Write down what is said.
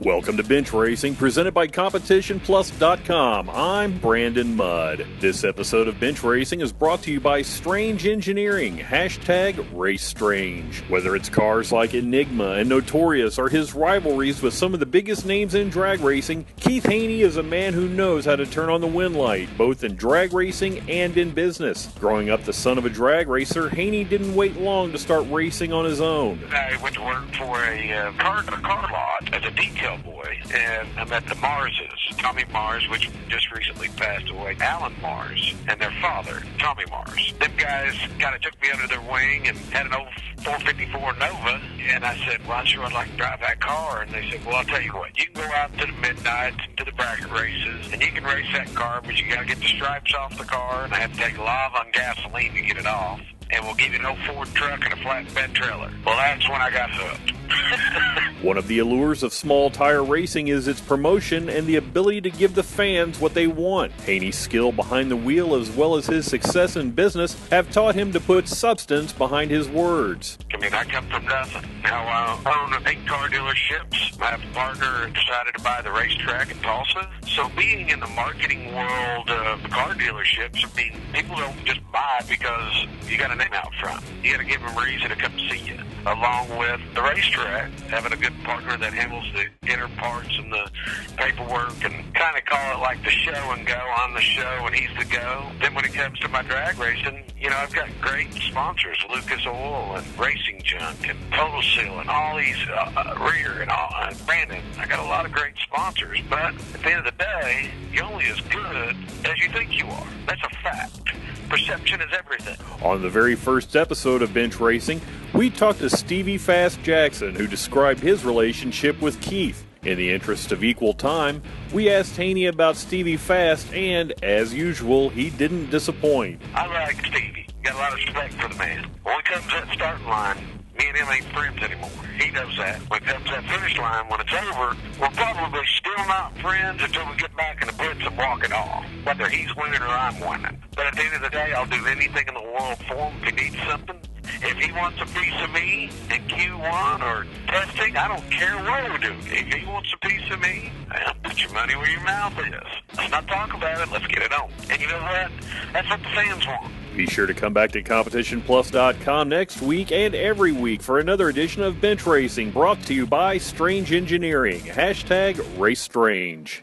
Welcome to Bench Racing, presented by CompetitionPlus.com. I'm Brandon Mudd. This episode of Bench Racing is brought to you by Strange Engineering, #RaceStrange. Whether it's cars like Enigma and Notorious or his rivalries with some of the biggest names in drag racing, Keith Haney is a man who knows how to turn on the win light, both in drag racing and in business. Growing up the son of a drag racer, Haney didn't wait long to start racing on his own. I went to work for a car lot as a detail boy, and I met the Marses, Tommy Mars, which just recently passed away, Alan Mars, and their father, Tommy Mars. Them guys kind of took me under their wing and had an old 454 Nova, and I said, well, I'm sure I'd like to drive that car. And they said, well, I'll tell you what, you can go out to the midnight, to the bracket races, and you can race that car, but you got to get the stripes off the car, and I have to take a lot on gasoline to get it off. And we'll give you an old Ford truck and a flatbed trailer. Well, that's when I got hooked. One of the allures of small tire racing is its promotion and the ability to give the fans what they want. Haney's skill behind the wheel, as well as his success in business, have taught him to put substance behind his words. I mean, I come from nothing. Now I own 8 car dealerships. I have a partner who decided to buy the racetrack in Tulsa. So being in the marketing world of car dealerships, I mean, people don't just buy because you got a name out front. You got to give them a reason to come see you. Along with the racetrack, having a good partner that handles the inner parts and the paperwork and kind of call it like the show and go on the show and he's the go. Then when it comes to my drag racing, you know, I've got great sponsors, Lucas Oil and Racing Junk and Total Seal and all these Rear and all, Brandon. I got a lot of great sponsors, but at the end of the day, you're only as good as you think you are. That's a fact. Perception is everything. On the very first episode of Bench Racing, we talked to Stevie Fast Jackson, who described his relationship with Keith. In the interest of equal time, we asked Haney about Stevie Fast, and, as usual, he didn't disappoint. I like Stevie. Got a lot of respect for the man. When he comes to that starting line, me and him ain't friends anymore. He knows that. When it comes to that finish line, when it's over, we're probably still not friends until we get back in the pits and walk it off, whether he's winning or I'm winning. But at the end of the day, I'll do anything in the world for him if he needs something. If he wants a piece of me in Q1 or testing, I don't care what we do. If he wants a piece of me, well, put your money where your mouth is. Let's not talk about it. Let's get it on. And you know what? That's what the fans want. Be sure to come back to CompetitionPlus.com next week and every week for another edition of Bench Racing, brought to you by Strange Engineering, #RaceStrange.